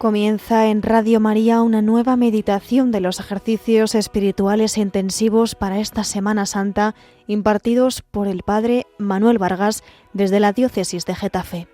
Comienza en Radio María una nueva meditación de los ejercicios espirituales intensivos para esta Semana Santa impartidos por el Padre Manuel Vargas desde la Diócesis de Getafe.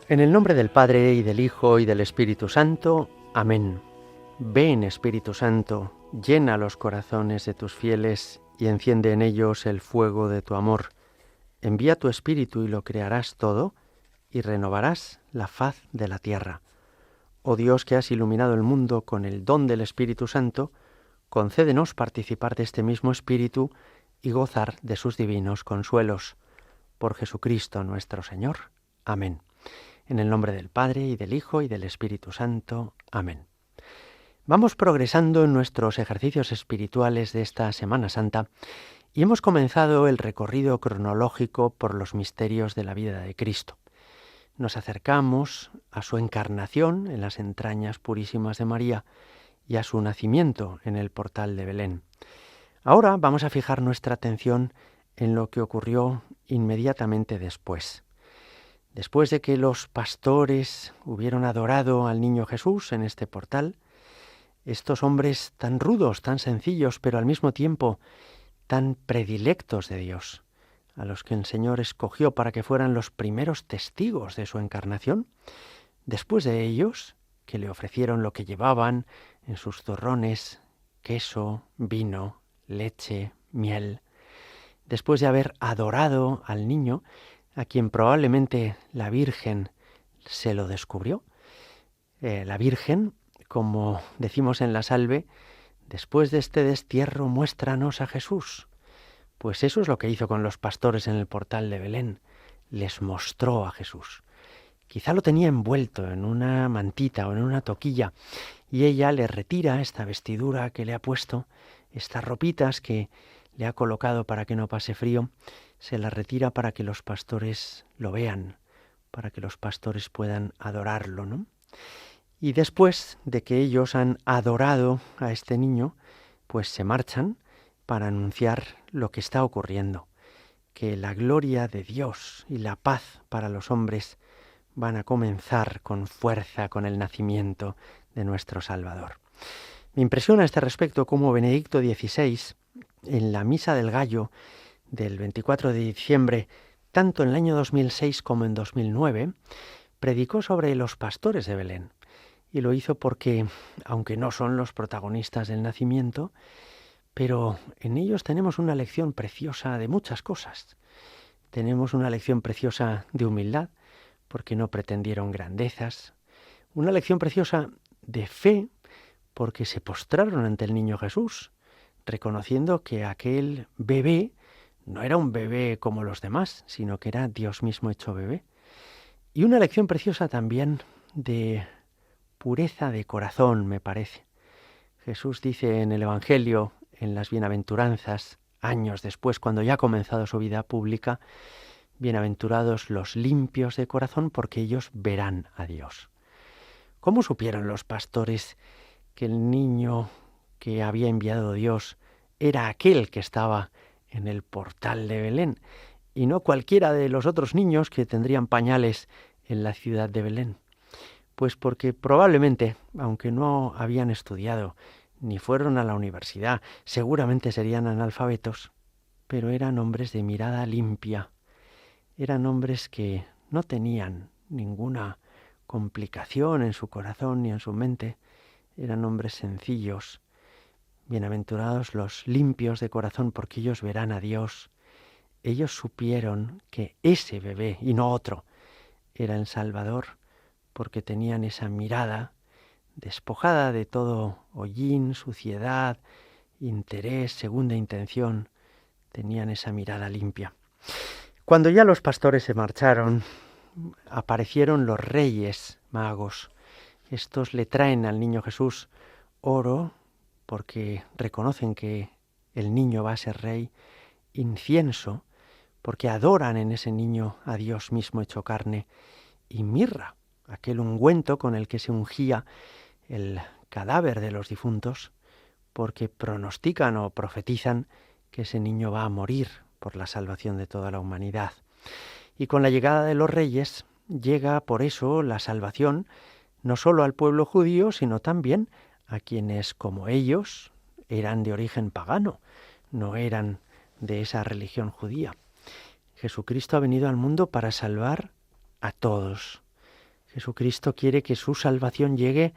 En el nombre del Padre, y del Hijo, y del Espíritu Santo. Amén. Ven, Espíritu Santo, llena los corazones de tus fieles y enciende en ellos el fuego de tu amor. Envía tu Espíritu y lo crearás todo, y renovarás la faz de la tierra. Oh Dios, que has iluminado el mundo con el don del Espíritu Santo, concédenos participar de este mismo Espíritu y gozar de sus divinos consuelos. Por Jesucristo nuestro Señor. Amén. En el nombre del Padre, y del Hijo, y del Espíritu Santo. Amén. Vamos progresando en nuestros ejercicios espirituales de esta Semana Santa y hemos comenzado el recorrido cronológico por los misterios de la vida de Cristo. Nos acercamos a su encarnación en las entrañas purísimas de María y a su nacimiento en el portal de Belén. Ahora vamos a fijar nuestra atención en lo que ocurrió inmediatamente después. Después de que los pastores hubieron adorado al niño Jesús en este portal, estos hombres tan rudos, tan sencillos, pero al mismo tiempo tan predilectos de Dios, a los que el Señor escogió para que fueran los primeros testigos de su encarnación, después de ellos, que le ofrecieron lo que llevaban en sus zurrones, queso, vino, leche, miel, después de haber adorado al niño, a quien probablemente la Virgen se lo descubrió. La Virgen, como decimos en la salve, después de este destierro muéstranos a Jesús. Pues eso es lo que hizo con los pastores en el portal de Belén, les mostró a Jesús. Quizá lo tenía envuelto en una mantita o en una toquilla, y ella le retira esta vestidura que le ha puesto, estas ropitas que le ha colocado para que no pase frío, se la retira para que los pastores lo vean, para que los pastores puedan adorarlo, ¿no? Y después de que ellos han adorado a este niño, pues se marchan para anunciar lo que está ocurriendo, que la gloria de Dios y la paz para los hombres van a comenzar con fuerza con el nacimiento de nuestro Salvador. Me impresiona a este respecto cómo Benedicto XVI, en la Misa del Gallo del 24 de diciembre, tanto en el año 2006 como en 2009, predicó sobre los pastores de Belén. Y lo hizo porque, aunque no son los protagonistas del nacimiento, pero en ellos tenemos una lección preciosa de muchas cosas. Tenemos una lección preciosa de humildad, porque no pretendieron grandezas. Una lección preciosa de fe, porque se postraron ante el niño Jesús, reconociendo que aquel bebé no era un bebé como los demás, sino que era Dios mismo hecho bebé. Y una lección preciosa también de pureza de corazón, me parece. Jesús dice en el Evangelio, en las bienaventuranzas, años después, cuando ya ha comenzado su vida pública, bienaventurados los limpios de corazón, porque ellos verán a Dios. ¿Cómo supieron los pastores que el niño que había enviado Dios era aquel que estaba en el portal de Belén, y no cualquiera de los otros niños que tendrían pañales en la ciudad de Belén? Pues porque probablemente, aunque no habían estudiado, ni fueron a la universidad, seguramente serían analfabetos, pero eran hombres de mirada limpia, eran hombres que no tenían ninguna complicación en su corazón ni en su mente, eran hombres sencillos. Bienaventurados los limpios de corazón, porque ellos verán a Dios. Ellos supieron que ese bebé, y no otro, era el Salvador, porque tenían esa mirada despojada de todo hollín, suciedad, interés, segunda intención. Tenían esa mirada limpia. Cuando ya los pastores se marcharon, aparecieron los reyes magos. Estos le traen al niño Jesús oro, porque reconocen que el niño va a ser rey, incienso, porque adoran en ese niño a Dios mismo hecho carne, y mirra, aquel ungüento con el que se ungía el cadáver de los difuntos, porque pronostican o profetizan que ese niño va a morir por la salvación de toda la humanidad. Y con la llegada de los reyes llega por eso la salvación no solo al pueblo judío, sino también a quienes, como ellos, eran de origen pagano, no eran de esa religión judía. Jesucristo ha venido al mundo para salvar a todos. Jesucristo quiere que su salvación llegue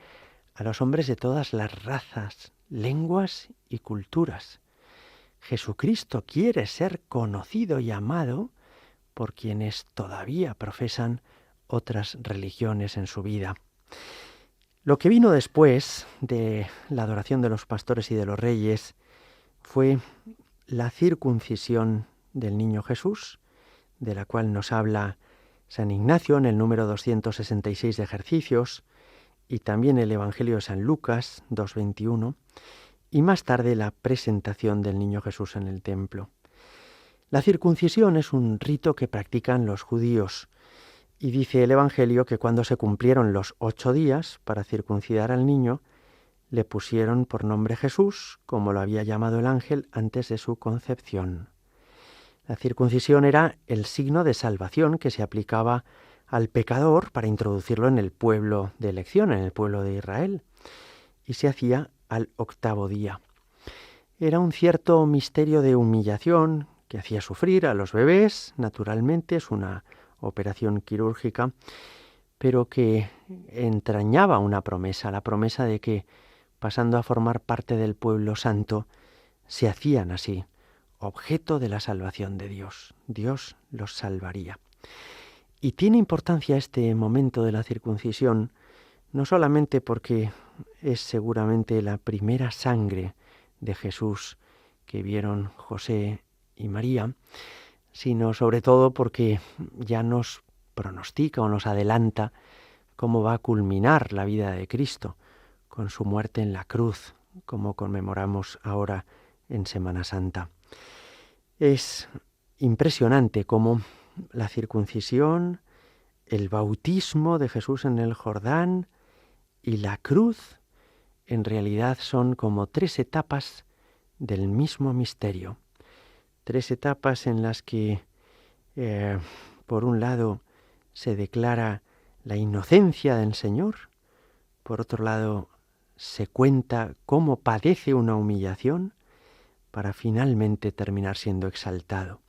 a los hombres de todas las razas, lenguas y culturas. Jesucristo quiere ser conocido y amado por quienes todavía profesan otras religiones en su vida. Lo que vino después de la adoración de los pastores y de los reyes fue la circuncisión del niño Jesús, de la cual nos habla San Ignacio en el número 266 de Ejercicios, y también el Evangelio de San Lucas 2:21, y más tarde la presentación del niño Jesús en el templo. La circuncisión es un rito que practican los judíos, y dice el Evangelio que cuando se cumplieron los 8 días para circuncidar al niño, le pusieron por nombre Jesús, como lo había llamado el ángel antes de su concepción. La circuncisión era el signo de salvación que se aplicaba al pecador para introducirlo en el pueblo de elección, en el pueblo de Israel, y se hacía al 8º día. Era un cierto misterio de humillación que hacía sufrir a los bebés, naturalmente, es una operación quirúrgica, pero que entrañaba una promesa, la promesa de que, pasando a formar parte del pueblo santo, se hacían así objeto de la salvación de Dios. Dios los salvaría. Y tiene importancia este momento de la circuncisión, no solamente porque es seguramente la primera sangre de Jesús que vieron José y María, sino sobre todo porque ya nos pronostica o nos adelanta cómo va a culminar la vida de Cristo con su muerte en la cruz, como conmemoramos ahora en Semana Santa. Es impresionante cómo la circuncisión, el bautismo de Jesús en el Jordán y la cruz en realidad son como 3 etapas del mismo misterio. 3 etapas en las que, por un lado, se declara la inocencia del Señor, por otro lado, se cuenta cómo padece una humillación para finalmente terminar siendo exaltado.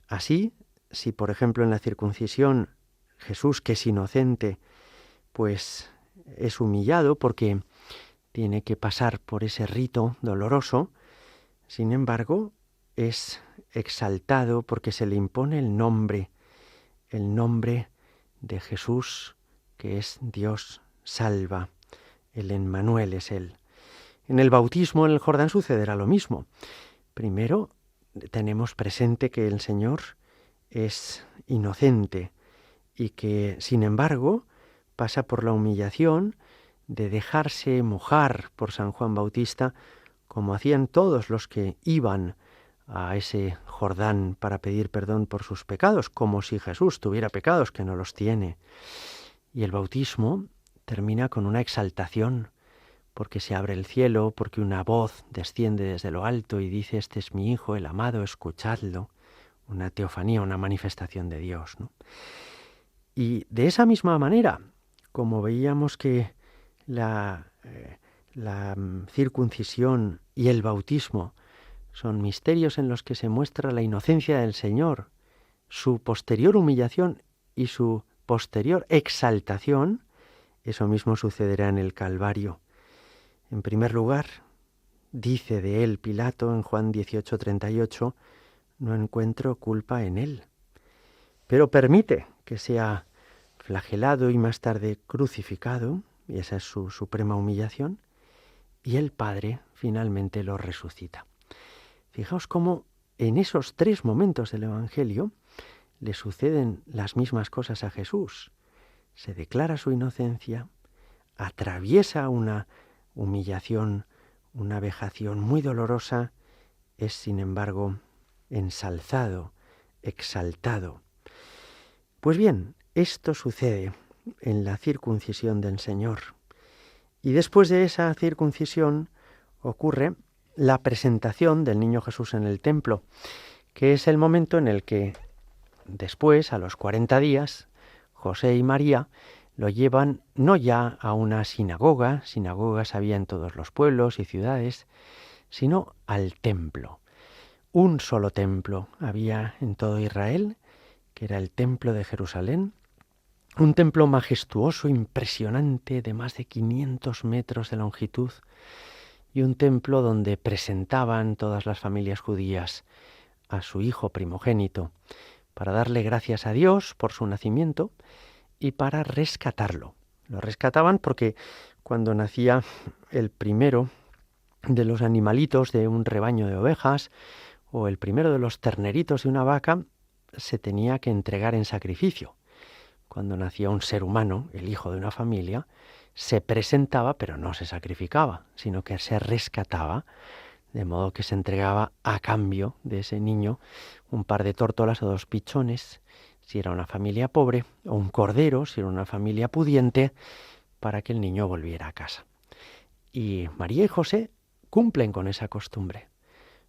Así, si por ejemplo en la circuncisión Jesús, que es inocente, pues es humillado porque tiene que pasar por ese rito doloroso, sin embargo, es exaltado porque se le impone el nombre de Jesús, que es Dios salva. El Emmanuel es Él. En el bautismo en el Jordán sucederá lo mismo. Primero tenemos presente que el Señor es inocente y que, sin embargo, pasa por la humillación de dejarse mojar por San Juan Bautista, como hacían todos los que iban a ese Jordán para pedir perdón por sus pecados, como si Jesús tuviera pecados, que no los tiene. Y el bautismo termina con una exaltación, porque se abre el cielo, porque una voz desciende desde lo alto y dice: este es mi Hijo, el amado, escuchadlo. Una teofanía, una manifestación de Dios, ¿no? Y de esa misma manera, como veíamos que la circuncisión y el bautismo son misterios en los que se muestra la inocencia del Señor, su posterior humillación y su posterior exaltación, eso mismo sucederá en el Calvario. En primer lugar, dice de él Pilato en Juan 18:38, no encuentro culpa en él, pero permite que sea flagelado y más tarde crucificado, y esa es su suprema humillación, y el Padre finalmente lo resucita. Fijaos cómo en esos 3 momentos del Evangelio le suceden las mismas cosas a Jesús. Se declara su inocencia, atraviesa una humillación, una vejación muy dolorosa, es sin embargo ensalzado, exaltado. Pues bien, esto sucede en la circuncisión del Señor. Y después de esa circuncisión ocurre la presentación del niño Jesús en el templo, que es el momento en el que después, a los 40 días, José y María lo llevan no ya a una sinagoga, sinagogas había en todos los pueblos y ciudades, sino al templo. Un solo templo había en todo Israel, que era el templo de Jerusalén, un templo majestuoso, impresionante, de más de 500 metros de longitud, y un templo donde presentaban todas las familias judías a su hijo primogénito, para darle gracias a Dios por su nacimiento y para rescatarlo. Lo rescataban porque cuando nacía el primero de los animalitos de un rebaño de ovejas o el primero de los terneritos de una vaca, se tenía que entregar en sacrificio. Cuando nacía un ser humano, el hijo de una familia, se presentaba, pero no se sacrificaba, sino que se rescataba, de modo que se entregaba a cambio de ese niño un par de tórtolas o 2 pichones, si era una familia pobre, o un cordero, si era una familia pudiente, para que el niño volviera a casa. Y María y José cumplen con esa costumbre.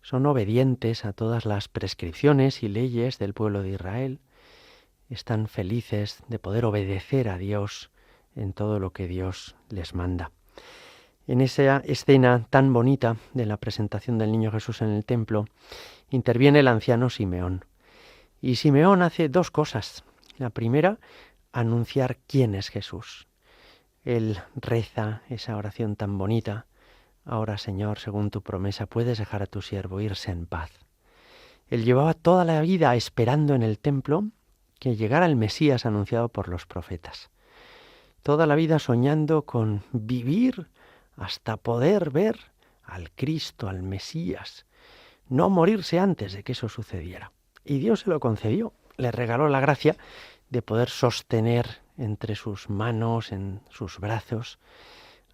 Son obedientes a todas las prescripciones y leyes del pueblo de Israel. Están felices de poder obedecer a Dios en todo lo que Dios les manda. En esa escena tan bonita de la presentación del niño Jesús en el templo, interviene el anciano Simeón. Y Simeón hace 2 cosas. La primera, anunciar quién es Jesús. Él reza esa oración tan bonita: ahora, Señor, según tu promesa, puedes dejar a tu siervo irse en paz. Él llevaba toda la vida esperando en el templo que llegara el Mesías anunciado por los profetas. Toda la vida soñando con vivir hasta poder ver al Cristo, al Mesías, no morirse antes de que eso sucediera. Y Dios se lo concedió, le regaló la gracia de poder sostener entre sus manos, en sus brazos,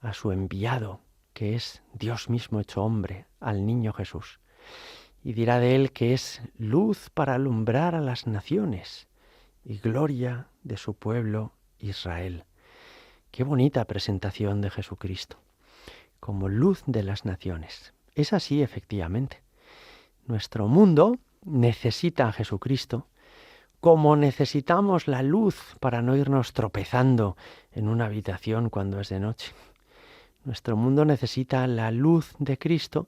a su enviado, que es Dios mismo hecho hombre, al niño Jesús. Y dirá de él que es luz para alumbrar a las naciones y gloria de su pueblo Israel. Qué bonita presentación de Jesucristo, como luz de las naciones. Es así, efectivamente. Nuestro mundo necesita a Jesucristo, como necesitamos la luz para no irnos tropezando en una habitación cuando es de noche. Nuestro mundo necesita la luz de Cristo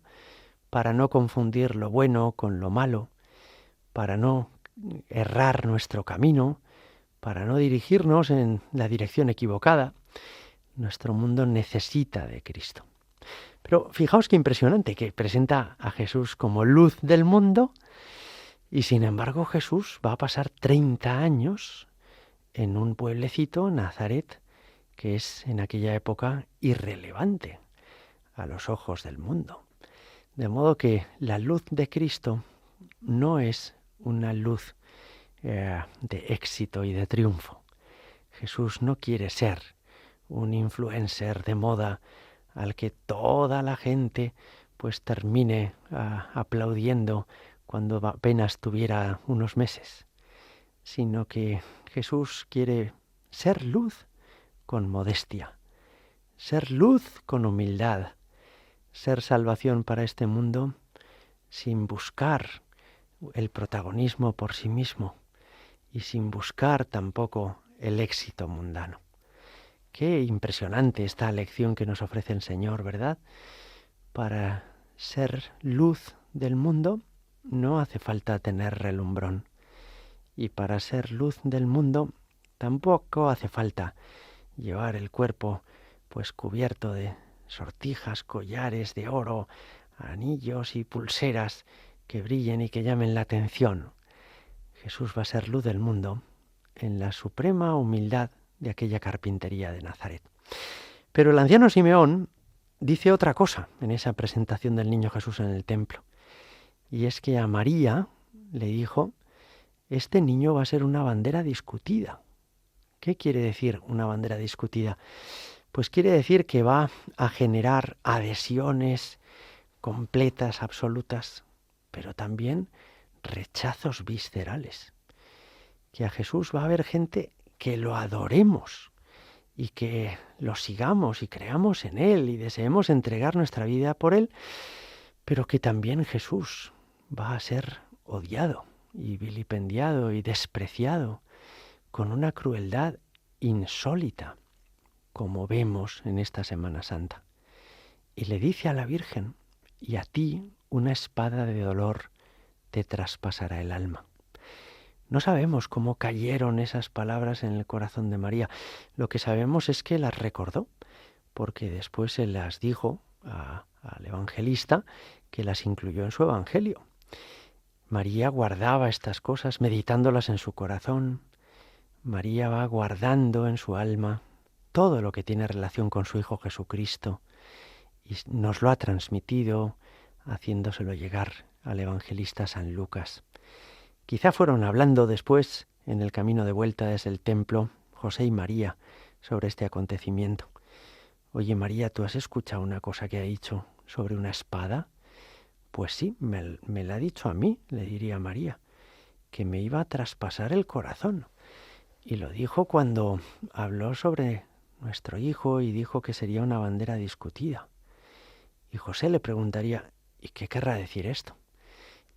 para no confundir lo bueno con lo malo, para no errar nuestro camino, para no dirigirnos en la dirección equivocada. Nuestro mundo necesita de Cristo. Pero fijaos qué impresionante, que presenta a Jesús como luz del mundo, y sin embargo Jesús va a pasar 30 años en un pueblecito, Nazaret, que es en aquella época irrelevante a los ojos del mundo. De modo que la luz de Cristo no es una luz de éxito y de triunfo. Jesús no quiere ser un influencer de moda al que toda la gente pues termine aplaudiendo cuando apenas tuviera unos meses, sino que Jesús quiere ser luz con modestia, ser luz con humildad, ser salvación para este mundo sin buscar el protagonismo por sí mismo y sin buscar tampoco el éxito mundano. Qué impresionante esta lección que nos ofrece el Señor, ¿verdad? Para ser luz del mundo no hace falta tener relumbrón. Y para ser luz del mundo tampoco hace falta llevar el cuerpo pues cubierto de sortijas, collares de oro, anillos y pulseras que brillen y que llamen la atención. Jesús va a ser luz del mundo en la suprema humildad de aquella carpintería de Nazaret. Pero el anciano Simeón dice otra cosa en esa presentación del niño Jesús en el templo. Y es que a María le dijo: este niño va a ser una bandera discutida. ¿Qué quiere decir una bandera discutida? Pues quiere decir que va a generar adhesiones completas, absolutas, pero también rechazos viscerales. Que a Jesús va a haber gente que lo adoremos y que lo sigamos y creamos en Él y deseemos entregar nuestra vida por Él, pero que también Jesús va a ser odiado y vilipendiado y despreciado con una crueldad insólita, como vemos en esta Semana Santa. Y le dice a la Virgen: y a ti una espada de dolor te traspasará el alma. No sabemos cómo cayeron esas palabras en el corazón de María. Lo que sabemos es que las recordó, porque después se las dijo al evangelista, que las incluyó en su evangelio. María guardaba estas cosas, meditándolas en su corazón. María va guardando en su alma todo lo que tiene relación con su Hijo Jesucristo y nos lo ha transmitido haciéndoselo llegar al evangelista San Lucas. Quizá fueron hablando después, en el camino de vuelta desde el templo, José y María, sobre este acontecimiento. Oye, María, ¿tú has escuchado una cosa que ha dicho sobre una espada? Pues sí, me la ha dicho a mí, le diría María, que me iba a traspasar el corazón. Y lo dijo cuando habló sobre nuestro hijo y dijo que sería una bandera discutida. Y José le preguntaría: ¿y qué querrá decir esto?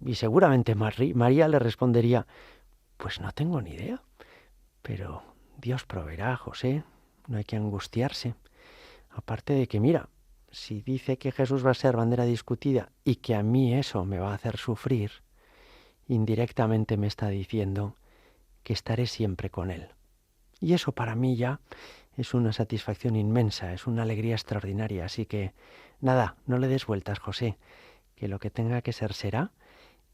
Y seguramente María le respondería: pues no tengo ni idea, pero Dios proveerá, José, no hay que angustiarse. Aparte de que, mira, si dice que Jesús va a ser bandera discutida y que a mí eso me va a hacer sufrir, indirectamente me está diciendo que estaré siempre con Él. Y eso para mí ya es una satisfacción inmensa, es una alegría extraordinaria. Así que, nada, no le des vueltas, José, que lo que tenga que ser será,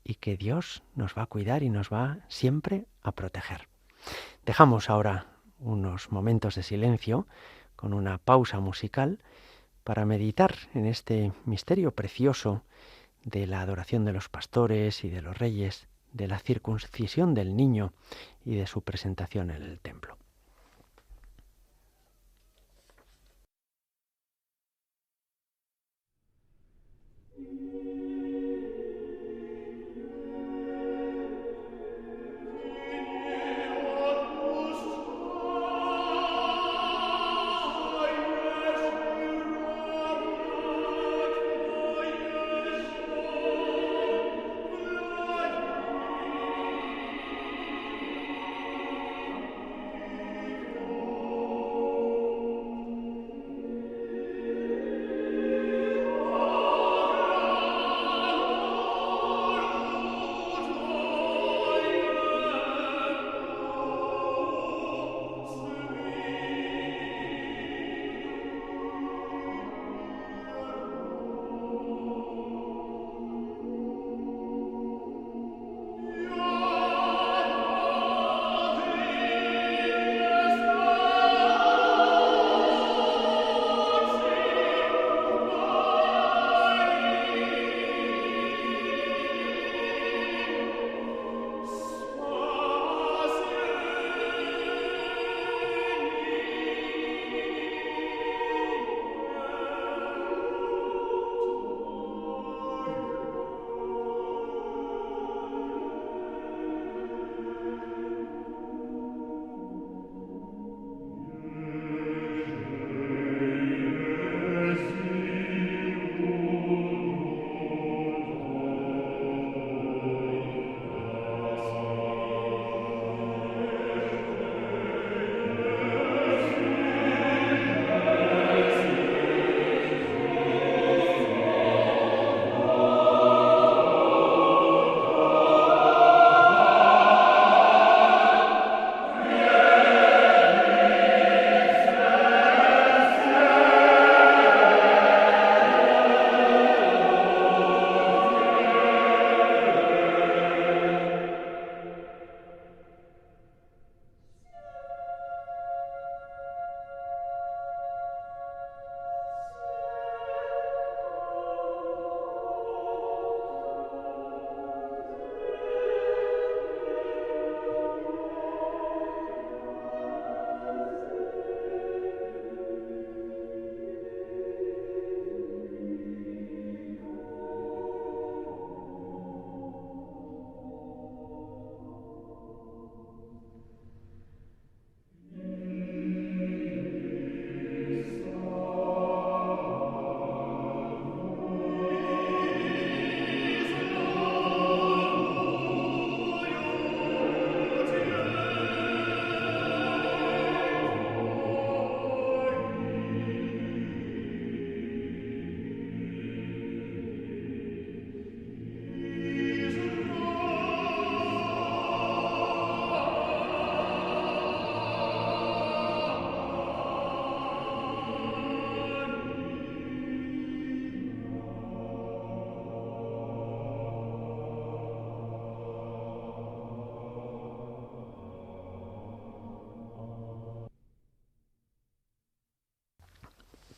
y que Dios nos va a cuidar y nos va siempre a proteger. Dejamos ahora unos momentos de silencio con una pausa musical para meditar en este misterio precioso de la adoración de los pastores y de los reyes, de la circuncisión del niño y de su presentación en el templo.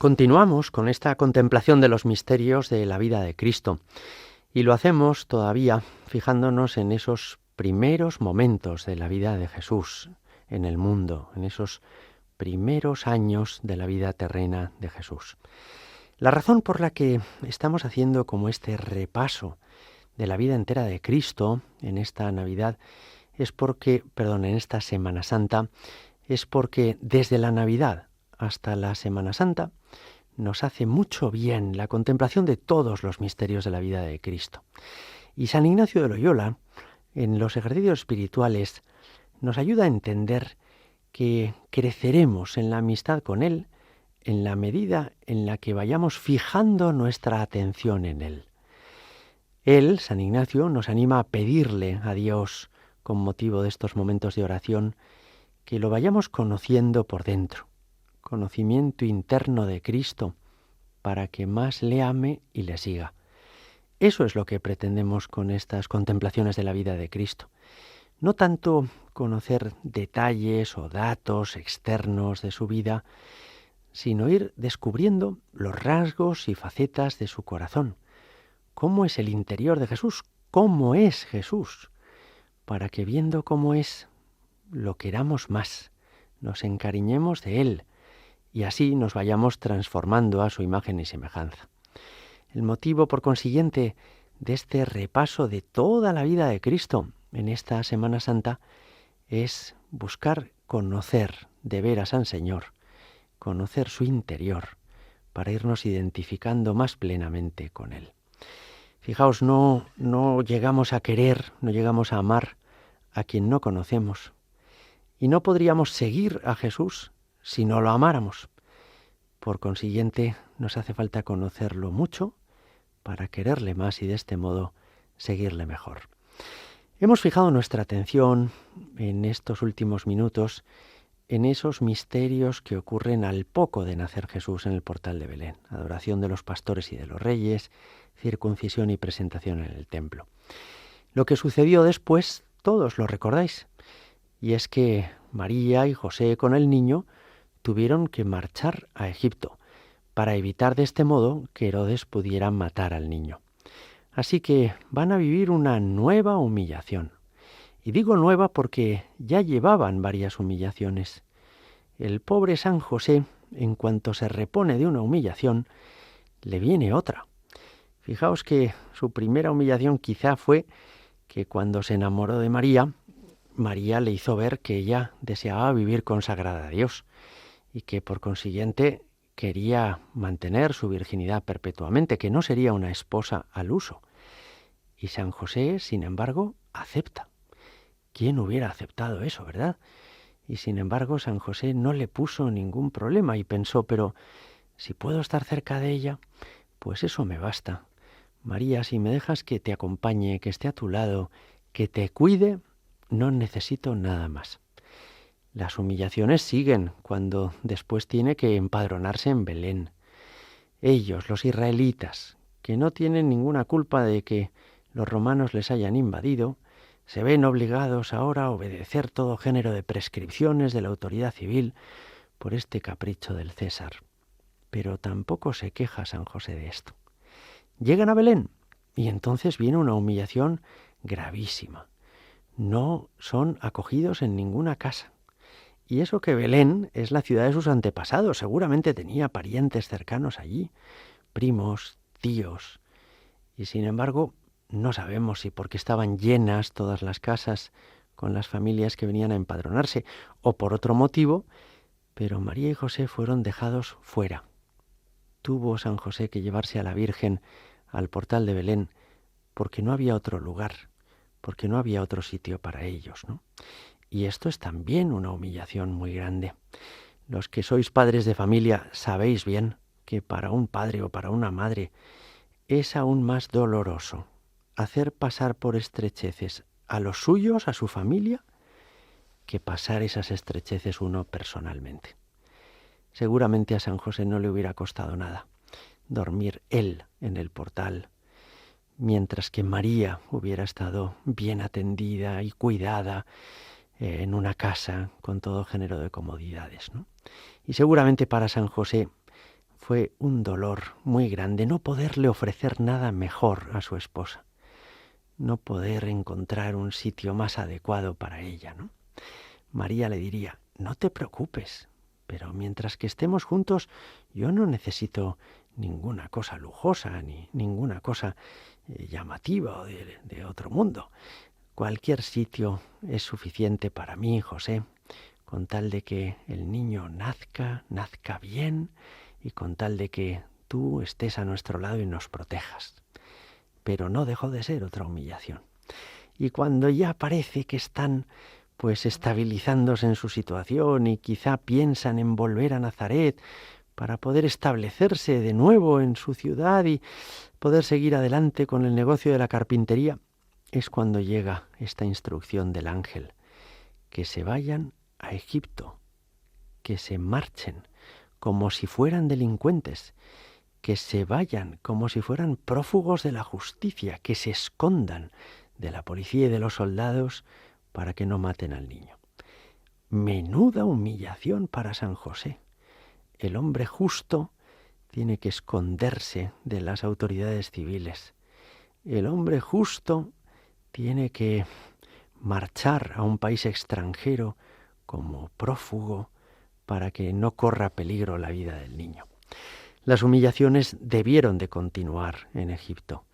Continuamos con esta contemplación de los misterios de la vida de Cristo y lo hacemos todavía fijándonos en esos primeros momentos de la vida de Jesús en el mundo, en esos primeros años de la vida terrena de Jesús. La razón por la que estamos haciendo como este repaso de la vida entera de Cristo en esta Navidad en esta Semana Santa, es porque desde la Navidad hasta la Semana Santa nos hace mucho bien la contemplación de todos los misterios de la vida de Cristo. Y San Ignacio de Loyola, en los ejercicios espirituales, nos ayuda a entender que creceremos en la amistad con Él en la medida en la que vayamos fijando nuestra atención en Él. Él, San Ignacio, nos anima a pedirle a Dios, con motivo de estos momentos de oración, que lo vayamos conociendo por dentro, conocimiento interno de Cristo, para que más le ame y le siga. Eso es lo que pretendemos con estas contemplaciones de la vida de Cristo. No tanto conocer detalles o datos externos de su vida, sino ir descubriendo los rasgos y facetas de su corazón. ¿Cómo es el interior de Jesús? ¿Cómo es Jesús? Para que viendo cómo es, lo queramos más, nos encariñemos de Él y así nos vayamos transformando a su imagen y semejanza. El motivo, por consiguiente, de este repaso de toda la vida de Cristo en esta Semana Santa es buscar conocer de veras al Señor, conocer su interior, para irnos identificando más plenamente con Él. Fijaos, no llegamos a querer, no llegamos a amar a quien no conocemos. Y no podríamos seguir a Jesús si no lo amáramos. Por consiguiente, nos hace falta conocerlo mucho para quererle más y de este modo seguirle mejor. Hemos fijado nuestra atención en estos últimos minutos en esos misterios que ocurren al poco de nacer Jesús en el portal de Belén. Adoración de los pastores y de los reyes, circuncisión y presentación en el templo. Lo que sucedió después, todos lo recordáis, y es que María y José con el niño tuvieron que marchar a Egipto para evitar de este modo que Herodes pudiera matar al niño. Así que van a vivir una nueva humillación. Y digo nueva porque ya llevaban varias humillaciones. El pobre San José, en cuanto se repone de una humillación, le viene otra. Fijaos que su primera humillación quizá fue que cuando se enamoró de María, María le hizo ver que ella deseaba vivir consagrada a Dios y que por consiguiente quería mantener su virginidad perpetuamente, que no sería una esposa al uso. Y San José, sin embargo, acepta. ¿Quién hubiera aceptado eso, verdad? Y sin embargo, San José no le puso ningún problema y pensó, pero si puedo estar cerca de ella, pues eso me basta. María, si me dejas que te acompañe, que esté a tu lado, que te cuide, no necesito nada más. Las humillaciones siguen cuando después tiene que empadronarse en Belén. Ellos, los israelitas, que no tienen ninguna culpa de que los romanos les hayan invadido, se ven obligados ahora a obedecer todo género de prescripciones de la autoridad civil por este capricho del César. Pero tampoco se queja San José de esto. Llegan a Belén y entonces viene una humillación gravísima. No son acogidos en ninguna casa. Y eso que Belén es la ciudad de sus antepasados, seguramente tenía parientes cercanos allí, primos, tíos. Y sin embargo, no sabemos si porque estaban llenas todas las casas con las familias que venían a empadronarse o por otro motivo, pero María y José fueron dejados fuera. Tuvo San José que llevarse a la Virgen al portal de Belén porque no había otro lugar, porque no había otro sitio para ellos, ¿no? Y esto es también una humillación muy grande. Los que sois padres de familia sabéis bien que para un padre o para una madre es aún más doloroso hacer pasar por estrecheces a los suyos, a su familia, que pasar esas estrecheces uno personalmente. Seguramente a San José no le hubiera costado nada dormir él en el portal, mientras que María hubiera estado bien atendida y cuidada en una casa con todo género de comodidades, ¿no? Y seguramente para San José fue un dolor muy grande no poderle ofrecer nada mejor a su esposa, no poder encontrar un sitio más adecuado para ella, ¿no? María le diría: no te preocupes, pero mientras que estemos juntos yo no necesito ninguna cosa lujosa ni ninguna cosa llamativa o de otro mundo. Cualquier sitio es suficiente para mí, José, con tal de que el niño nazca bien y con tal de que tú estés a nuestro lado y nos protejas. Pero no dejó de ser otra humillación. Y cuando ya parece que están pues estabilizándose en su situación y quizá piensan en volver a Nazaret para poder establecerse de nuevo en su ciudad y poder seguir adelante con el negocio de la carpintería, es cuando llega esta instrucción del ángel: que se vayan a Egipto, que se marchen como si fueran delincuentes, que se vayan como si fueran prófugos de la justicia, que se escondan de la policía y de los soldados para que no maten al niño. Menuda humillación para San José. El hombre justo tiene que esconderse de las autoridades civiles. El hombre justo tiene que marchar a un país extranjero como prófugo para que no corra peligro la vida del niño. Las humillaciones debieron de continuar en Egipto.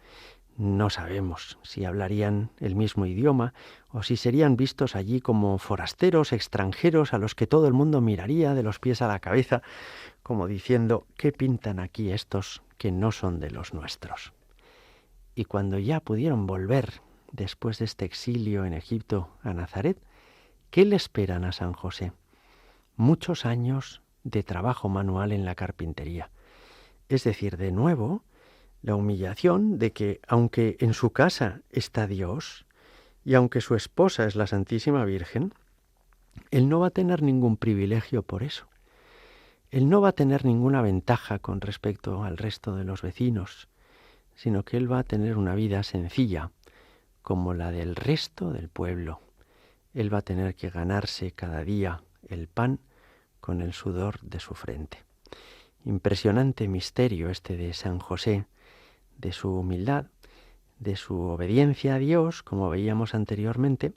No sabemos si hablarían el mismo idioma o si serían vistos allí como forasteros, extranjeros, a los que todo el mundo miraría de los pies a la cabeza, como diciendo: ¿qué pintan aquí estos que no son de los nuestros? Y cuando ya pudieron volver, después de este exilio en Egipto, a Nazaret, ¿qué le esperan a San José? Muchos años de trabajo manual en la carpintería. Es decir, de nuevo, la humillación de que, aunque en su casa está Dios y aunque su esposa es la Santísima Virgen, él no va a tener ningún privilegio por eso. Él no va a tener ninguna ventaja con respecto al resto de los vecinos, sino que él va a tener una vida sencilla, como la del resto del pueblo. Él va a tener que ganarse cada día el pan con el sudor de su frente. Impresionante misterio este de San José, de su humildad, de su obediencia a Dios, como veíamos anteriormente,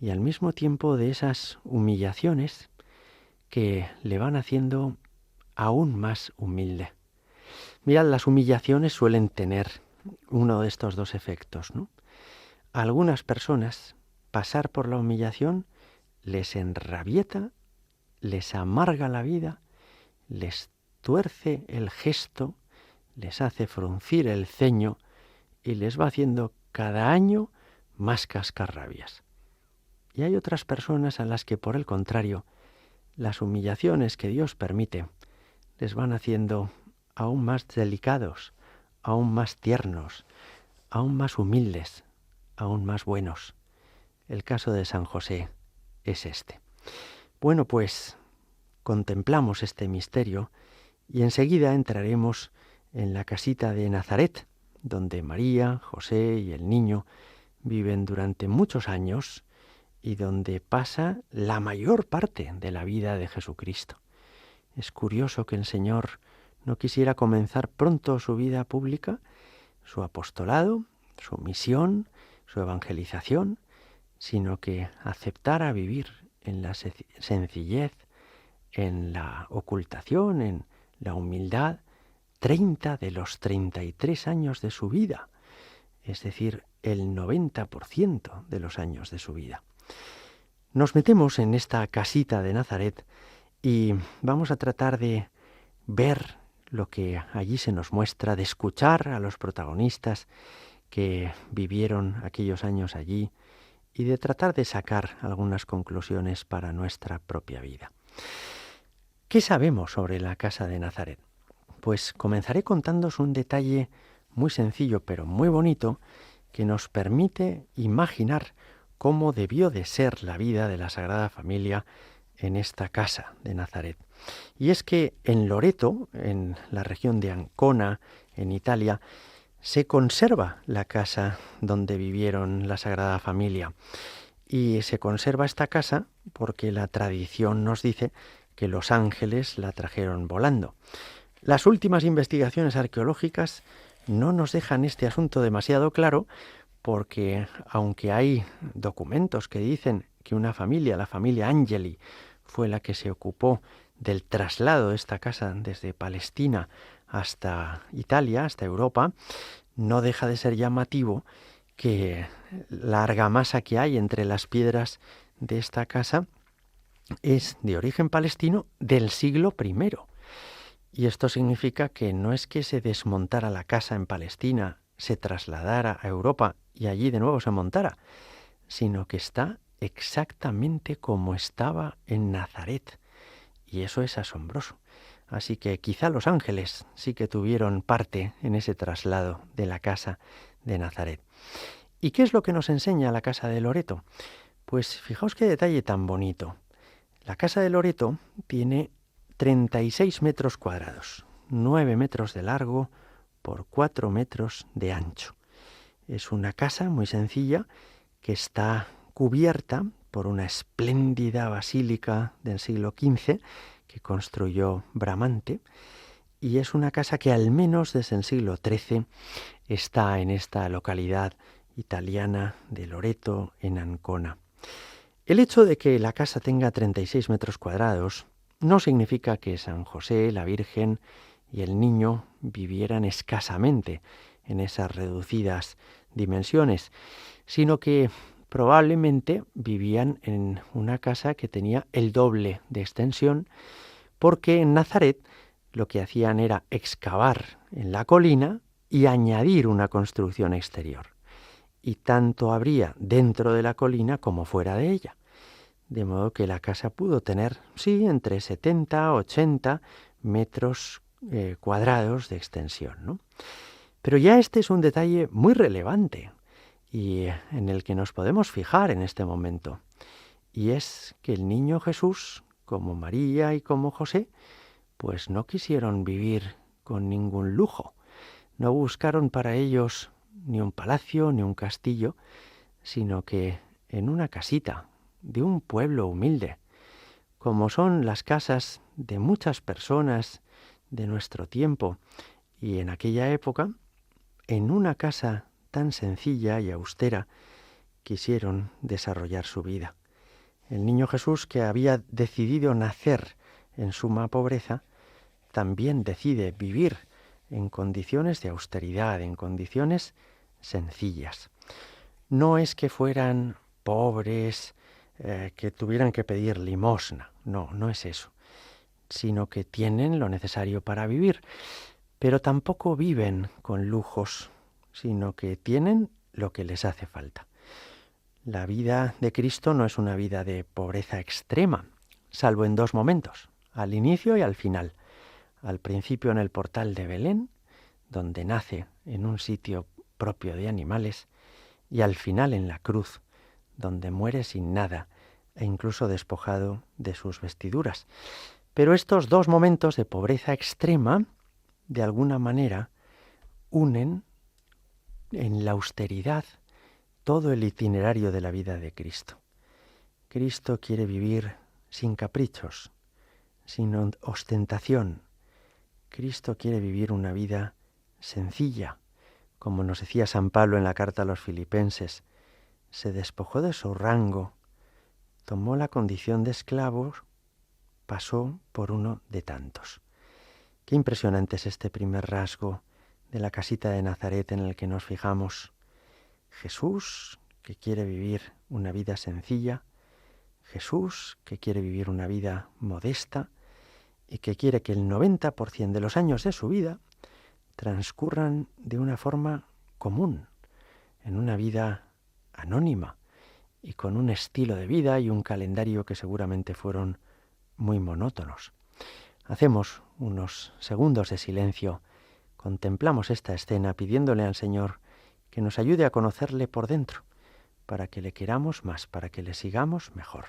y al mismo tiempo de esas humillaciones que le van haciendo aún más humilde. Mirad, las humillaciones suelen tener uno de estos dos efectos, ¿no? A algunas personas pasar por la humillación les enrabieta, les amarga la vida, les tuerce el gesto, les hace fruncir el ceño y les va haciendo cada año más cascarrabias. Y hay otras personas a las que, por el contrario, las humillaciones que Dios permite les van haciendo aún más delicados, aún más tiernos, aún más humildes, aún más buenos. El caso de San José es este. Bueno, pues contemplamos este misterio y enseguida entraremos en la casita de Nazaret, donde María, José y el niño viven durante muchos años y donde pasa la mayor parte de la vida de Jesucristo. Es curioso que el Señor no quisiera comenzar pronto su vida pública, su apostolado, su misión, su evangelización, sino que aceptara vivir en la sencillez, en la ocultación, en la humildad, 30 de los 33 años de su vida, es decir, el 90% de los años de su vida. Nos metemos en esta casita de Nazaret y vamos a tratar de ver lo que allí se nos muestra, de escuchar a los protagonistas que vivieron aquellos años allí y de tratar de sacar algunas conclusiones para nuestra propia vida. ¿Qué sabemos sobre la casa de Nazaret? Pues comenzaré contándoos un detalle muy sencillo pero muy bonito que nos permite imaginar cómo debió de ser la vida de la Sagrada Familia en esta casa de Nazaret. Y es que en Loreto, en la región de Ancona, en Italia, se conserva la casa donde vivieron la Sagrada Familia. Y se conserva esta casa porque la tradición nos dice que los ángeles la trajeron volando. Las últimas investigaciones arqueológicas no nos dejan este asunto demasiado claro, porque aunque hay documentos que dicen que una familia, la familia Angeli, fue la que se ocupó del traslado de esta casa desde Palestina hasta Italia, hasta Europa, no deja de ser llamativo que la argamasa que hay entre las piedras de esta casa es de origen palestino del siglo I. Y esto significa que no es que se desmontara la casa en Palestina, se trasladara a Europa y allí de nuevo se montara, sino que está exactamente como estaba en Nazaret. Y eso es asombroso. Así que quizá los ángeles sí que tuvieron parte en ese traslado de la casa de Nazaret. ¿Y qué es lo que nos enseña la casa de Loreto? Pues fijaos qué detalle tan bonito. La casa de Loreto tiene 36 metros cuadrados, 9 metros de largo por 4 metros de ancho. Es una casa muy sencilla que está cubierta por una espléndida basílica del siglo XV que construyó Bramante, y es una casa que al menos desde el siglo XIII está en esta localidad italiana de Loreto, en Ancona. El hecho de que la casa tenga 36 metros cuadrados no significa que San José, la Virgen y el niño vivieran escasamente en esas reducidas dimensiones, sino que probablemente vivían en una casa que tenía el doble de extensión, porque en Nazaret lo que hacían era excavar en la colina y añadir una construcción exterior. Y tanto habría dentro de la colina como fuera de ella. De modo que la casa pudo tener, sí, entre 70 a 80 metros cuadrados de extensión, ¿no? Pero ya este es un detalle muy relevante y en el que nos podemos fijar en este momento. Y es que el niño Jesús, como María y como José, pues no quisieron vivir con ningún lujo. No buscaron para ellos ni un palacio ni un castillo, sino que en una casita de un pueblo humilde, como son las casas de muchas personas de nuestro tiempo y en aquella época, en una casa tan sencilla y austera quisieron desarrollar su vida. El niño Jesús, que había decidido nacer en suma pobreza, también decide vivir en condiciones de austeridad, en condiciones sencillas. No es que fueran pobres, que tuvieran que pedir limosna, no es eso, sino que tienen lo necesario para vivir, pero tampoco viven con lujos, sino que tienen lo que les hace falta. La vida de Cristo no es una vida de pobreza extrema, salvo en dos momentos, al inicio y al final. Al principio en el portal de Belén, donde nace en un sitio propio de animales, y al final en la cruz, donde muere sin nada e incluso despojado de sus vestiduras. Pero estos dos momentos de pobreza extrema, de alguna manera, unen en la austeridad todo el itinerario de la vida de Cristo. Cristo quiere vivir sin caprichos, sin ostentación. Cristo quiere vivir una vida sencilla, como nos decía San Pablo en la carta a los Filipenses. Se despojó de su rango, tomó la condición de esclavo, pasó por uno de tantos. Qué impresionante es este primer rasgo de la casita de Nazaret en el que nos fijamos. Jesús, que quiere vivir una vida sencilla, Jesús, que quiere vivir una vida modesta y que quiere que el 90% de los años de su vida transcurran de una forma común, en una vida anónima y con un estilo de vida y un calendario que seguramente fueron muy monótonos. Hacemos unos segundos de silencio, contemplamos esta escena pidiéndole al Señor que nos ayude a conocerle por dentro, para que le queramos más, para que le sigamos mejor.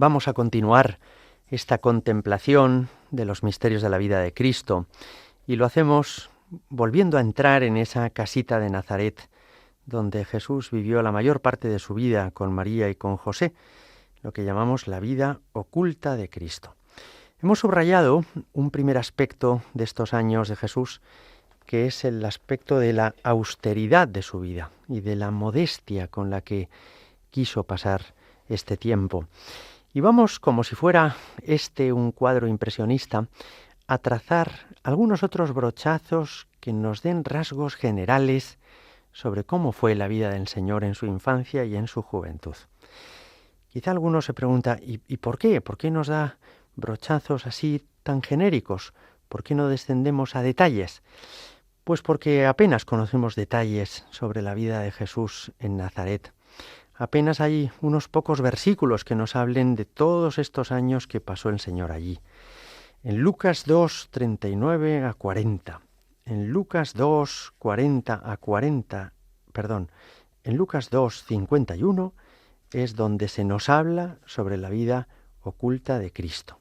vamos a continuar esta contemplación de los misterios de la vida de Cristo y lo hacemos volviendo a entrar en esa casita de Nazaret donde Jesús vivió la mayor parte de su vida con María y con José, lo que llamamos la vida oculta de Cristo. Hemos subrayado un primer aspecto de estos años de Jesús, que es el aspecto de la austeridad de su vida y de la modestia con la que quiso pasar este tiempo. Y vamos, como si fuera un cuadro impresionista, a trazar algunos otros brochazos que nos den rasgos generales sobre cómo fue la vida del Señor en su infancia y en su juventud. Quizá alguno se pregunta, ¿y por qué? ¿Por qué nos da brochazos así tan genéricos? ¿Por qué no descendemos a detalles? Pues porque apenas conocemos detalles sobre la vida de Jesús en Nazaret. Apenas hay unos pocos versículos que nos hablen de todos estos años que pasó el Señor allí. En Lucas 2, 39 a 40. En Lucas 2, 51 es donde se nos habla sobre la vida oculta de Cristo.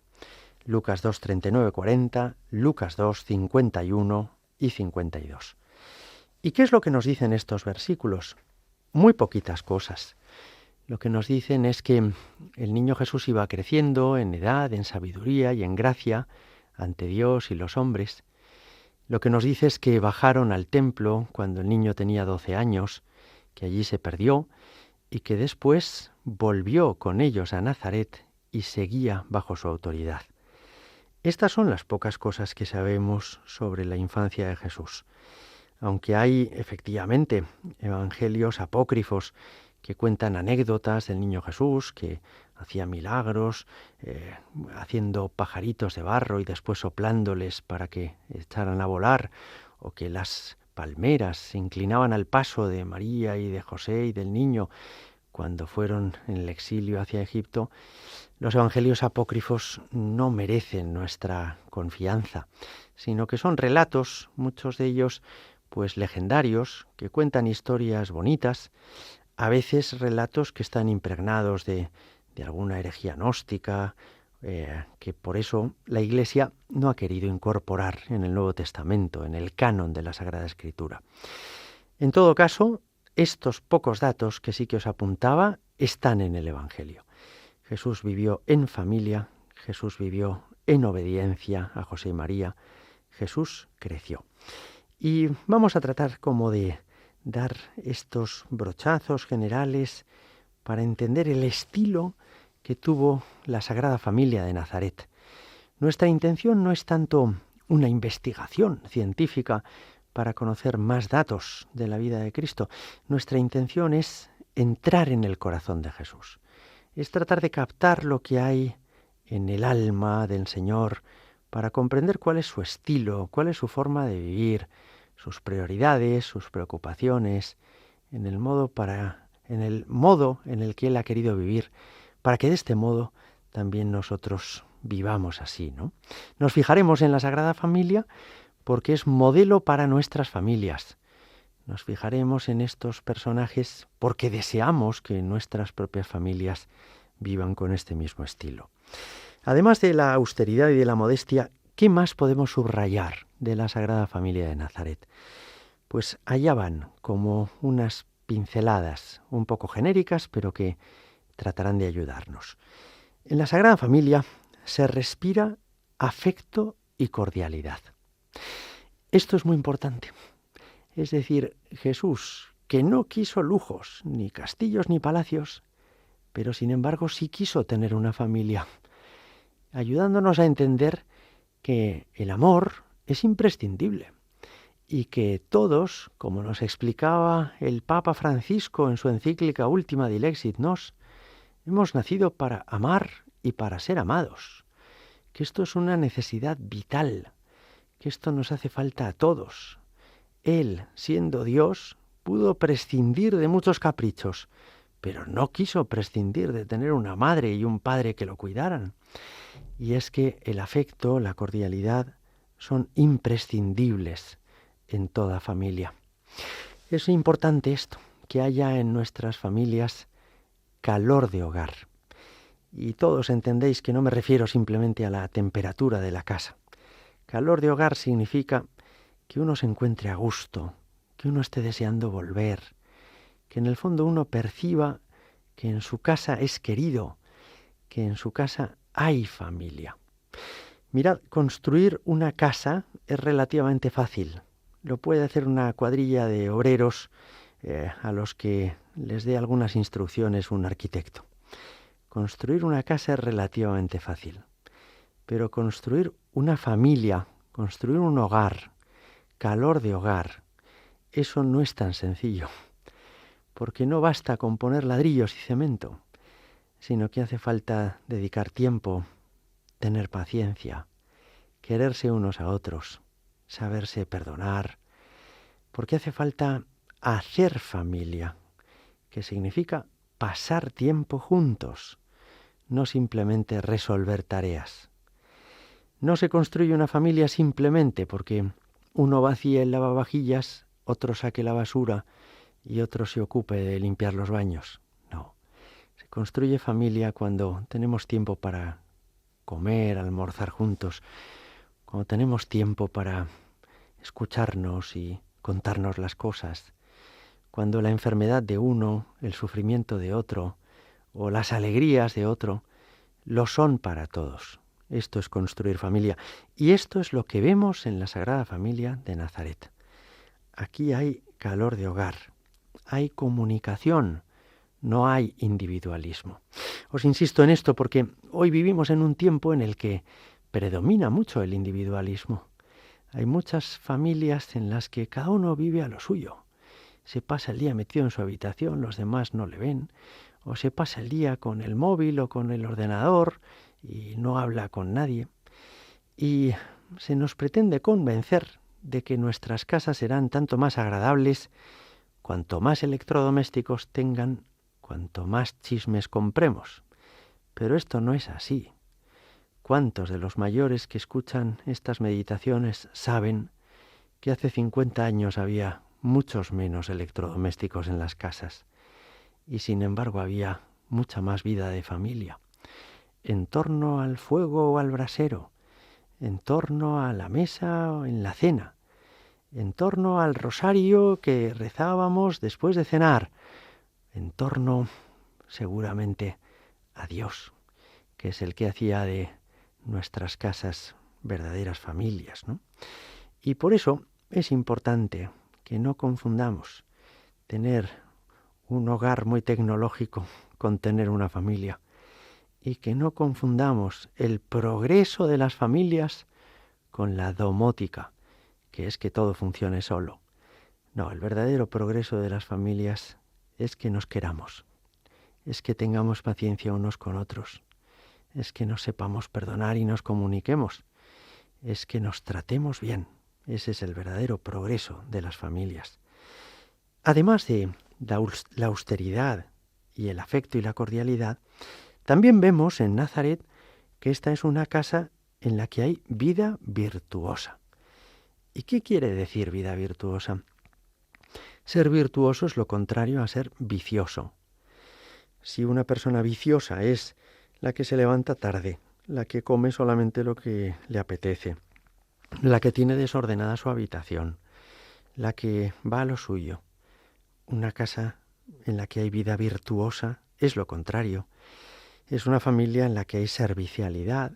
Lucas 2, 39, 40, Lucas 2, 51 y 52. ¿Y qué es lo que nos dicen estos versículos? Muy poquitas cosas. Lo que nos dicen es que el niño Jesús iba creciendo en edad, en sabiduría y en gracia ante Dios y los hombres. Lo que nos dice es que bajaron al templo cuando el niño tenía 12 años, que allí se perdió y que después volvió con ellos a Nazaret y seguía bajo su autoridad. Estas son las pocas cosas que sabemos sobre la infancia de Jesús. Aunque hay efectivamente evangelios apócrifos que cuentan anécdotas del niño Jesús, que hacía milagros, haciendo pajaritos de barro y después soplándoles para que echaran a volar, o que las palmeras se inclinaban al paso de María y de José y del niño cuando fueron en el exilio hacia Egipto. Los evangelios apócrifos no merecen nuestra confianza, sino que son relatos, muchos de ellos pues legendarios, que cuentan historias bonitas, a veces relatos que están impregnados de alguna herejía gnóstica, que por eso la Iglesia no ha querido incorporar en el Nuevo Testamento, en el canon de la Sagrada Escritura. En todo caso, estos pocos datos que sí que os apuntaba están en el Evangelio. Jesús vivió en familia, Jesús vivió en obediencia a José y María, Jesús creció. Y vamos a tratar como de dar estos brochazos generales para entender el estilo que tuvo la Sagrada Familia de Nazaret. Nuestra intención no es tanto una investigación científica para conocer más datos de la vida de Cristo. Nuestra intención es entrar en el corazón de Jesús. Es tratar de captar lo que hay en el alma del Señor para comprender cuál es su estilo, cuál es su forma de vivir, sus prioridades, sus preocupaciones, en el modo en el que Él ha querido vivir, para que de este modo también nosotros vivamos así, ¿no? Nos fijaremos en la Sagrada Familia porque es modelo para nuestras familias. Nos fijaremos en estos personajes porque deseamos que nuestras propias familias vivan con este mismo estilo. Además de la austeridad y de la modestia, ¿qué más podemos subrayar de la Sagrada Familia de Nazaret? Pues allá van como unas pinceladas un poco genéricas, pero que tratarán de ayudarnos. En la Sagrada Familia se respira afecto y cordialidad. Esto es muy importante. Es decir, Jesús, que no quiso lujos, ni castillos, ni palacios, pero sin embargo sí quiso tener una familia, ayudándonos a entender que el amor es imprescindible y que todos, como nos explicaba el Papa Francisco en su encíclica Ultima Dilexit Nos, hemos nacido para amar y para ser amados, que esto es una necesidad vital, que esto nos hace falta a todos. Él, siendo Dios, pudo prescindir de muchos caprichos, pero no quiso prescindir de tener una madre y un padre que lo cuidaran. Y es que el afecto, la cordialidad, son imprescindibles en toda familia. Es importante esto, que haya en nuestras familias calor de hogar. Y todos entendéis que no me refiero simplemente a la temperatura de la casa. Calor de hogar significa que uno se encuentre a gusto, que uno esté deseando volver, que en el fondo uno perciba que en su casa es querido, que en su casa hay familia. Mirad, construir una casa es relativamente fácil. Lo puede hacer una cuadrilla de obreros a los que les dé algunas instrucciones un arquitecto. Construir una casa es relativamente fácil, pero construir una familia, construir un hogar, calor de hogar, eso no es tan sencillo, porque no basta con poner ladrillos y cemento, sino que hace falta dedicar tiempo, tener paciencia, quererse unos a otros, saberse perdonar, porque hace falta hacer familia, que significa pasar tiempo juntos, no simplemente resolver tareas. No se construye una familia simplemente porque uno vacíe el lavavajillas, otro saque la basura y otro se ocupe de limpiar los baños. No, se construye familia cuando tenemos tiempo para comer, almorzar juntos, cuando tenemos tiempo para escucharnos y contarnos las cosas, cuando la enfermedad de uno, el sufrimiento de otro o las alegrías de otro lo son para todos. Esto es construir familia y esto es lo que vemos en la Sagrada Familia de Nazaret. Aquí hay calor de hogar, hay comunicación, no hay individualismo. Os insisto en esto porque hoy vivimos en un tiempo en el que predomina mucho el individualismo. Hay muchas familias en las que cada uno vive a lo suyo. Se pasa el día metido en su habitación, los demás no le ven, o se pasa el día con el móvil o con el ordenador y no habla con nadie. Y se nos pretende convencer de que nuestras casas serán tanto más agradables cuanto más electrodomésticos tengan, cuanto más chismes compremos. Pero esto no es así. ¿Cuántos de los mayores que escuchan estas meditaciones saben que hace 50 años había muchos menos electrodomésticos en las casas y sin embargo había mucha más vida de familia? En torno al fuego o al brasero, en torno a la mesa o en la cena, en torno al rosario que rezábamos después de cenar, en torno seguramente a Dios, que es el que hacía de nuestras casas verdaderas familias, ¿no? Y por eso es importante que no confundamos tener un hogar muy tecnológico con tener una familia y que no confundamos el progreso de las familias con la domótica, que es que todo funcione solo. No, el verdadero progreso de las familias es que nos queramos, es que tengamos paciencia unos con otros, es que nos sepamos perdonar y nos comuniquemos, es que nos tratemos bien. Ese es el verdadero progreso de las familias. Además de la austeridad y el afecto y la cordialidad, también vemos en Nazaret que esta es una casa en la que hay vida virtuosa. ¿Y qué quiere decir vida virtuosa? Ser virtuoso es lo contrario a ser vicioso. Si una persona viciosa es la que se levanta tarde, la que come solamente lo que le apetece, la que tiene desordenada su habitación, la que va a lo suyo, una casa en la que hay vida virtuosa es lo contrario. Es una familia en la que hay servicialidad,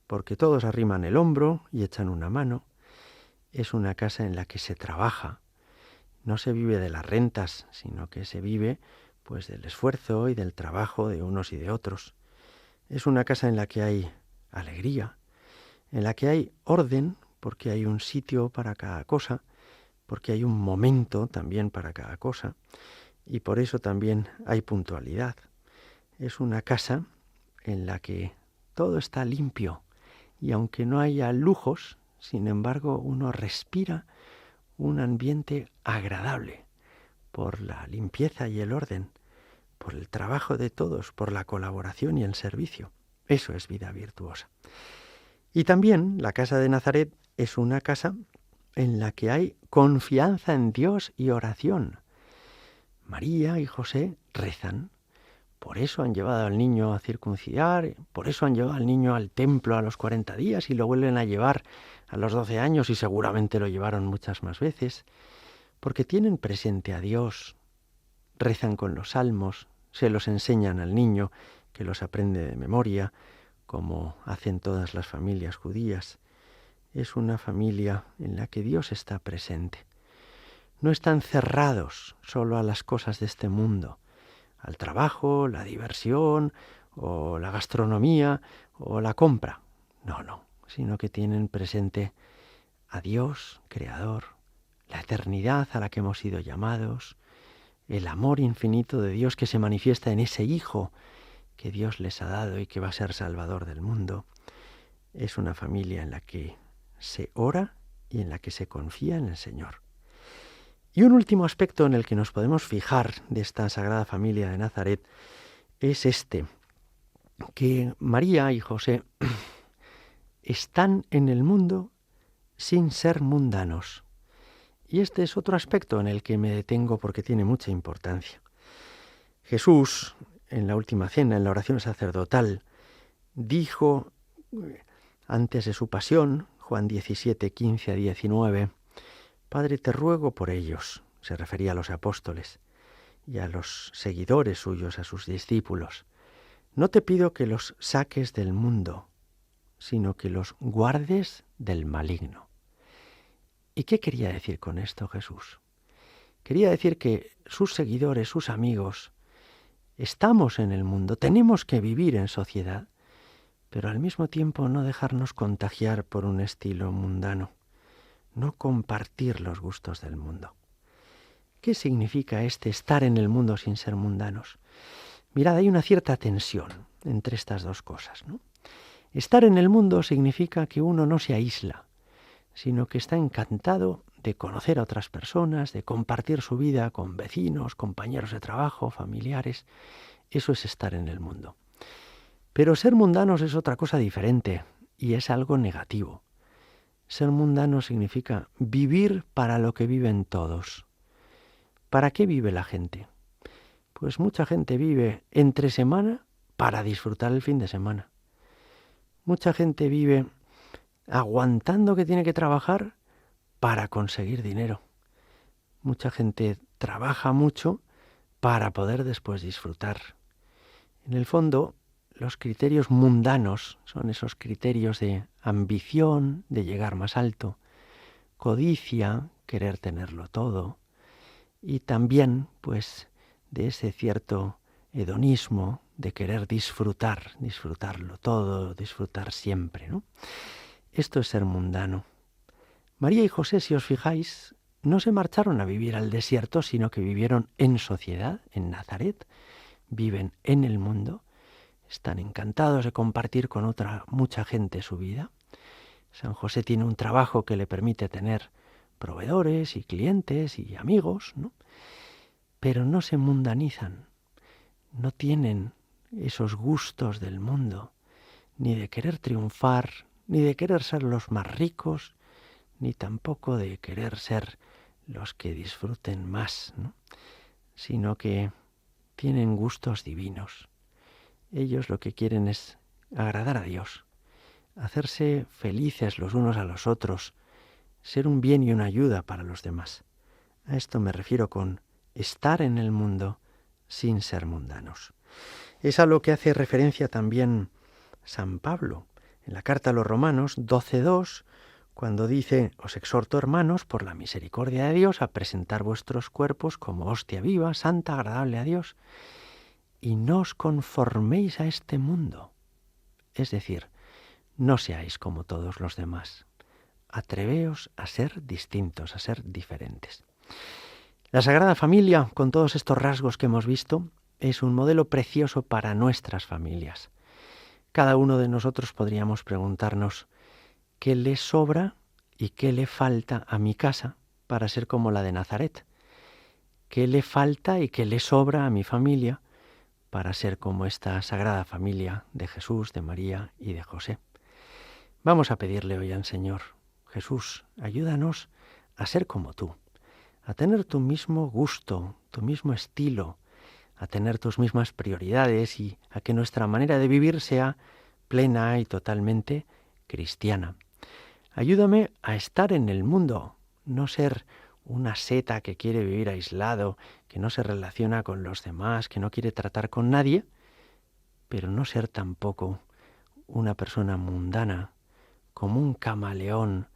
porque todos arriman el hombro y echan una mano. Es una casa en la que se trabaja. No se vive de las rentas, sino que se vive pues del esfuerzo y del trabajo de unos y de otros. Es una casa en la que hay alegría, en la que hay orden, porque hay un sitio para cada cosa, porque hay un momento también para cada cosa, y por eso también hay puntualidad. Es una casa en la que todo está limpio, y aunque no haya lujos, sin embargo uno respira un ambiente agradable por la limpieza y el orden, por el trabajo de todos, por la colaboración y el servicio. Eso es vida virtuosa. Y también la casa de Nazaret es una casa en la que hay confianza en Dios y oración. María y José rezan Por eso han llevado al niño a circuncidar, por eso han llevado al niño al templo a los 40 días y lo vuelven a llevar a los 12 años y seguramente lo llevaron muchas más veces, porque tienen presente a Dios, rezan con los salmos, se los enseñan al niño, que los aprende de memoria, como hacen todas las familias judías. Es una familia en la que Dios está presente. No están cerrados solo a las cosas de este mundo, al trabajo, la diversión, o la gastronomía, o la compra. No, sino que tienen presente a Dios, Creador, la eternidad a la que hemos sido llamados, el amor infinito de Dios que se manifiesta en ese Hijo que Dios les ha dado y que va a ser Salvador del mundo. Es una familia en la que se ora y en la que se confía en el Señor. Y un último aspecto en el que nos podemos fijar de esta Sagrada Familia de Nazaret es este, que María y José están en el mundo sin ser mundanos. Y este es otro aspecto en el que me detengo porque tiene mucha importancia. Jesús, en la última cena, en la oración sacerdotal, dijo antes de su pasión, Juan 17, 15 a 19, Padre, te ruego por ellos, se refería a los apóstoles y a los seguidores suyos, a sus discípulos. No te pido que los saques del mundo, sino que los guardes del maligno. ¿Y qué quería decir con esto Jesús? Quería decir que sus seguidores, sus amigos, estamos en el mundo, tenemos que vivir en sociedad, pero al mismo tiempo no dejarnos contagiar por un estilo mundano, no compartir los gustos del mundo. ¿Qué significa este estar en el mundo sin ser mundanos? Mirad, hay una cierta tensión entre estas dos cosas, ¿no? Estar en el mundo significa que uno no se aísla, sino que está encantado de conocer a otras personas, de compartir su vida con vecinos, compañeros de trabajo, familiares. Eso es estar en el mundo. Pero ser mundanos es otra cosa diferente y es algo negativo. Ser mundano significa vivir para lo que viven todos. ¿Para qué vive la gente? Pues mucha gente vive entre semana para disfrutar el fin de semana. Mucha gente vive aguantando que tiene que trabajar para conseguir dinero. Mucha gente trabaja mucho para poder después disfrutar. En el fondo, los criterios mundanos son esos criterios de ambición, de llegar más alto, codicia, querer tenerlo todo, y también, pues, de ese cierto hedonismo de querer disfrutarlo todo, disfrutar siempre, ¿no? Esto es ser mundano. María y José, si os fijáis, no se marcharon a vivir al desierto, sino que vivieron en sociedad, en Nazaret, viven en el mundo, están encantados de compartir con mucha gente su vida. San José tiene un trabajo que le permite tener proveedores y clientes y amigos, ¿no? Pero no se mundanizan, no tienen esos gustos del mundo, ni de querer triunfar, ni de querer ser los más ricos, ni tampoco de querer ser los que disfruten más, ¿no? Sino que tienen gustos divinos. Ellos lo que quieren es agradar a Dios, hacerse felices los unos a los otros, ser un bien y una ayuda para los demás. A esto me refiero con estar en el mundo sin ser mundanos. Es a lo que hace referencia también San Pablo en la carta a los Romanos 12:2, cuando dice: os exhorto, hermanos, por la misericordia de Dios, a presentar vuestros cuerpos como hostia viva, santa, agradable a Dios, y no os conforméis a este mundo. Es decir, no seáis como todos los demás. Atreveos a ser distintos, a ser diferentes. La Sagrada Familia, con todos estos rasgos que hemos visto, es un modelo precioso para nuestras familias. Cada uno de nosotros podríamos preguntarnos qué le sobra y qué le falta a mi casa para ser como la de Nazaret. ¿Qué le falta y qué le sobra a mi familia para ser como esta Sagrada Familia de Jesús, de María y de José? Vamos a pedirle hoy al Señor: Jesús, ayúdanos a ser como tú, a tener tu mismo gusto, tu mismo estilo, a tener tus mismas prioridades y a que nuestra manera de vivir sea plena y totalmente cristiana. Ayúdame a estar en el mundo, no ser una seta que quiere vivir aislado, que no se relaciona con los demás, que no quiere tratar con nadie, pero no ser tampoco una persona mundana, como un camaleón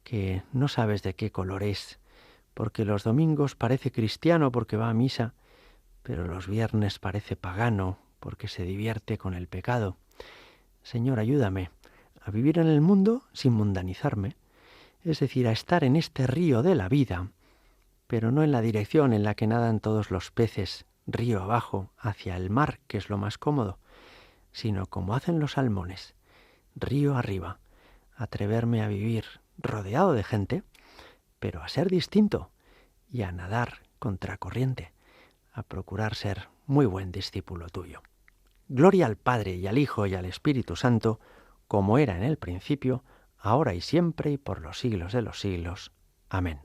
que no sabes de qué color es, porque los domingos parece cristiano porque va a misa, pero los viernes parece pagano porque se divierte con el pecado. Señor, ayúdame a vivir en el mundo sin mundanizarme, es decir, a estar en este río de la vida, pero no en la dirección en la que nadan todos los peces, río abajo, hacia el mar, que es lo más cómodo, sino como hacen los salmones, río arriba, atreverme a vivir rodeado de gente, pero a ser distinto y a nadar contracorriente, a procurar ser muy buen discípulo tuyo. Gloria al Padre y al Hijo y al Espíritu Santo, como era en el principio, ahora y siempre y por los siglos de los siglos. Amén.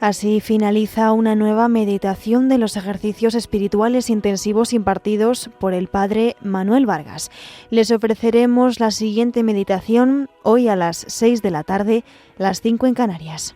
Así finaliza una nueva meditación de los ejercicios espirituales intensivos impartidos por el Padre Manuel Vargas. Les ofreceremos la siguiente meditación hoy a las 6 de la tarde, las 5 en Canarias.